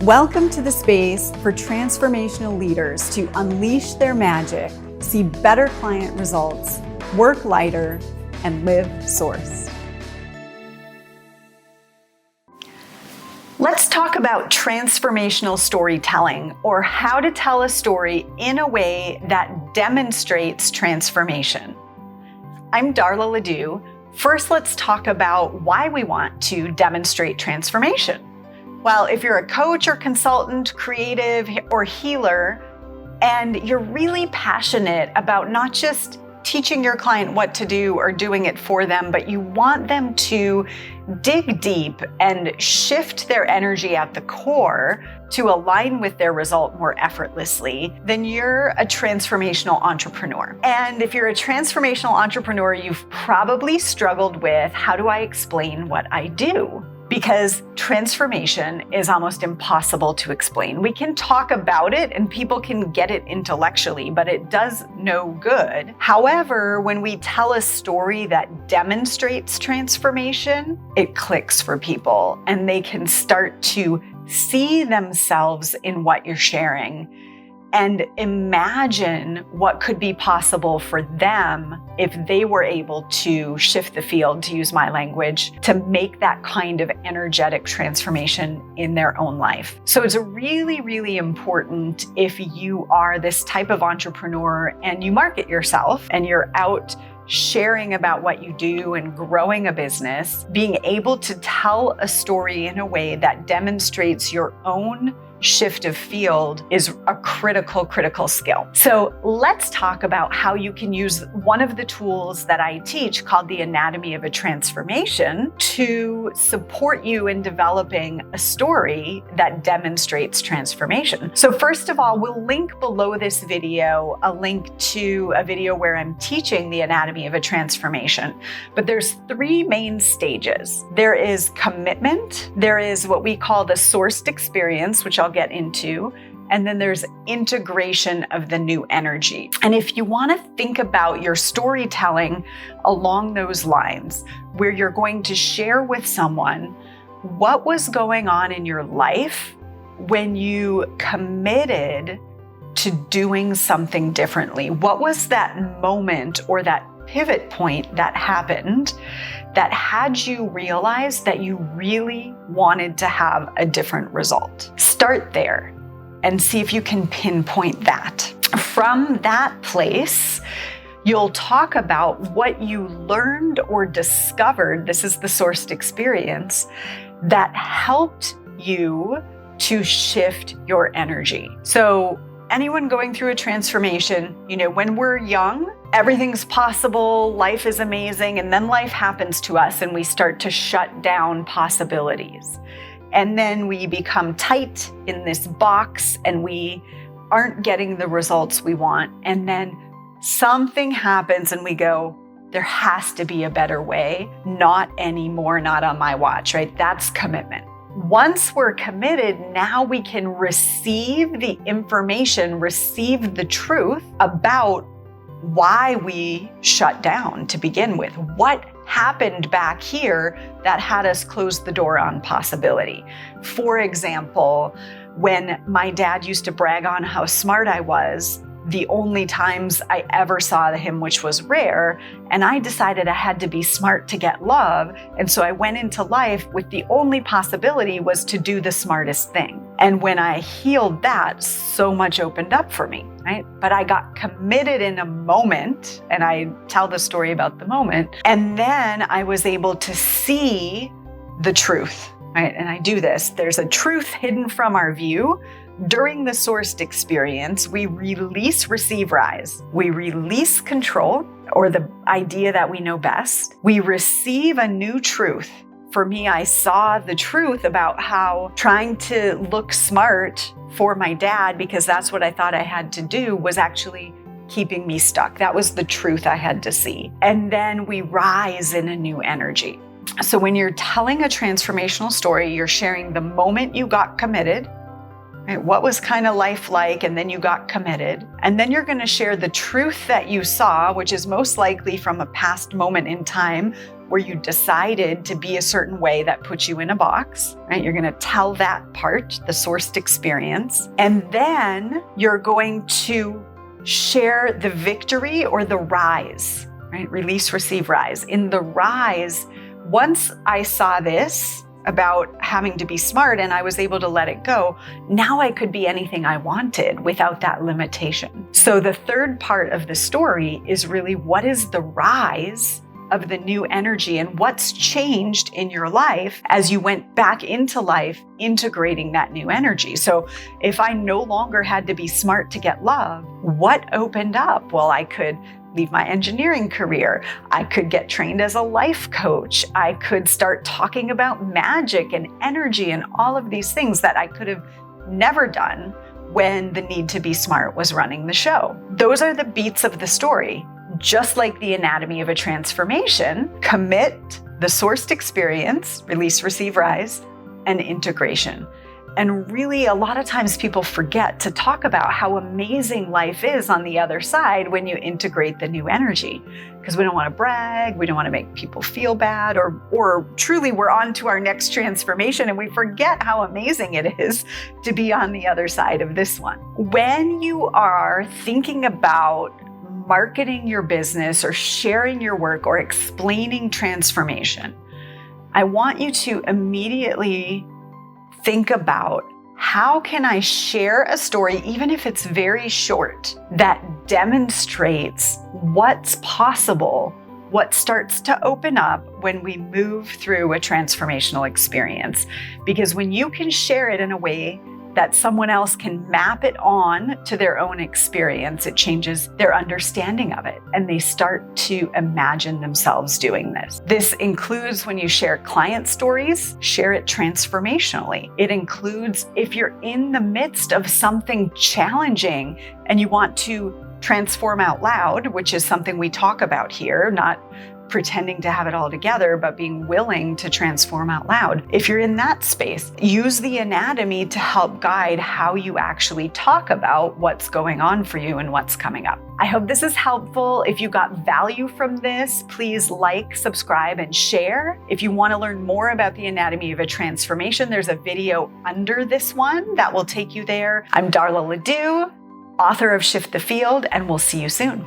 Welcome to the space for transformational leaders to unleash their magic, see better client results, work lighter, and live source. Let's talk about transformational storytelling, or how to tell a story in a way that demonstrates transformation. I'm Darla Ledoux. First, let's talk about why we want to demonstrate transformation. Well, if you're a coach or consultant, creative or healer, and you're really passionate about not just teaching your client what to do or doing it for them, but you want them to dig deep and shift their energy at the core to align with their result more effortlessly, then you're a transformational entrepreneur. And if you're a transformational entrepreneur, you've probably struggled with, how do I explain what I do? Because transformation is almost impossible to explain. We can talk about it and people can get it intellectually, but it does no good. However, when we tell a story that demonstrates transformation, it clicks for people and they can start to see themselves in what you're sharing and imagine what could be possible for them if they were able to shift the field, to use my language, to make that kind of energetic transformation in their own life. So it's really, really important, if you are this type of entrepreneur and you market yourself and you're out sharing about what you do and growing a business, being able to tell a story in a way that demonstrates your own shift of field is a critical skill. So let's talk about how you can use one of the tools that I teach, called the Anatomy of a Transformation, to support you in developing a story that demonstrates transformation. So first of all, we'll link below this video a link to a video where I'm teaching the Anatomy of a Transformation. But there's three main stages. There is commitment, there is what we call the sourced experience, which I'll get into, and then there's integration of the new energy. And if you want to think about your storytelling along those lines, where you're going to share with someone what was going on in your life when you committed to doing something differently. What was that moment or that pivot point that happened that had you realize that you really wanted to have a different result? Start there and see if you can pinpoint that. From that place, you'll talk about what you learned or discovered, this is the sourced experience, that helped you to shift your energy. So anyone going through a transformation, when we're young, everything's possible, life is amazing, and then life happens to us and we start to shut down possibilities. And then we become tight in this box and we aren't getting the results we want. And then something happens and we go, there has to be a better way. Not anymore, not on my watch, right? That's commitment. Once we're committed, now we can receive the information, receive the truth about why we shut down to begin with. What happened back here that had us close the door on possibility? For example, when my dad used to brag on how smart I was, the only times I ever saw him, which was rare, and I decided I had to be smart to get love. And so I went into life with the only possibility was to do the smartest thing. And when I healed that, so much opened up for me, right? But I got committed in a moment, and I tell the story about the moment. And then I was able to see the truth, right? And I do this. There's a truth hidden from our view. During the sourced experience, we release receive rise. We release control, or the idea that we know best. We receive a new truth. For me, I saw the truth about how trying to look smart for my dad, because that's what I thought I had to do, was actually keeping me stuck. That was the truth I had to see. And then we rise in a new energy. So when you're telling a transformational story, you're sharing the moment you got committed, right? What was kind of life like, and then you got committed. And then you're going to share the truth that you saw, which is most likely from a past moment in time where you decided to be a certain way that puts you in a box, right? You're going to tell that part, the sourced experience, and then you're going to share the victory or the rise, right? Release, receive, rise. In the rise, once I saw this about having to be smart and I was able to let it go, now I could be anything I wanted without that limitation. So the third part of the story is really, what is the rise of the new energy and what's changed in your life as you went back into life integrating that new energy? So if I no longer had to be smart to get love, what opened up? Well, I could leave my engineering career. I could get trained as a life coach. I could start talking about magic and energy and all of these things that I could have never done when the need to be smart was running the show. Those are the beats of the story. Just like the anatomy of a transformation, commit, the sourced experience, release, receive, rise, and integration. And really, a lot of times people forget to talk about how amazing life is on the other side when you integrate the new energy. Because we don't want to brag, we don't want to make people feel bad, or truly we're on to our next transformation and we forget how amazing it is to be on the other side of this one. When you are thinking about marketing your business or sharing your work or explaining transformation, I want you to immediately think about, how can I share a story, even if it's very short, that demonstrates what's possible, what starts to open up when we move through a transformational experience? Because when you can share it in a way that someone else can map it on to their own experience, it changes their understanding of it, and they start to imagine themselves doing this. This includes when you share client stories, share it transformationally. It includes if you're in the midst of something challenging and you want to transform out loud, which is something we talk about here, not pretending to have it all together, but being willing to transform out loud. If you're in that space, use the anatomy to help guide how you actually talk about what's going on for you and what's coming up. I hope this is helpful. If you got value from this, please like, subscribe, and share. If you want to learn more about the anatomy of a transformation, there's a video under this one that will take you there. I'm Darla Ledoux, author of Shift the Field, and we'll see you soon.